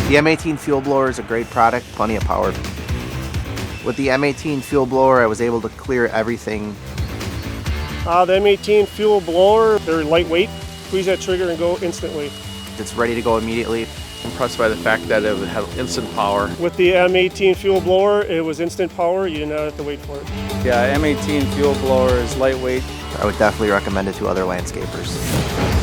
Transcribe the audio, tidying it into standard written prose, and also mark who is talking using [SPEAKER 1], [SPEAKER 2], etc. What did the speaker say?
[SPEAKER 1] The M18 FUEL Blower is a great product, plenty of power. With the M18 FUEL Blower, I was able to clear everything.
[SPEAKER 2] The M18 FUEL Blower, they're lightweight. Squeeze that trigger and go instantly.
[SPEAKER 1] It's ready to go immediately.
[SPEAKER 3] Impressed by the fact that it would have instant power.
[SPEAKER 2] With the M18 FUEL Blower, it was instant power. You did not have to wait for it.
[SPEAKER 4] Yeah, M18 FUEL Blower is lightweight.
[SPEAKER 1] I would definitely recommend it to other landscapers.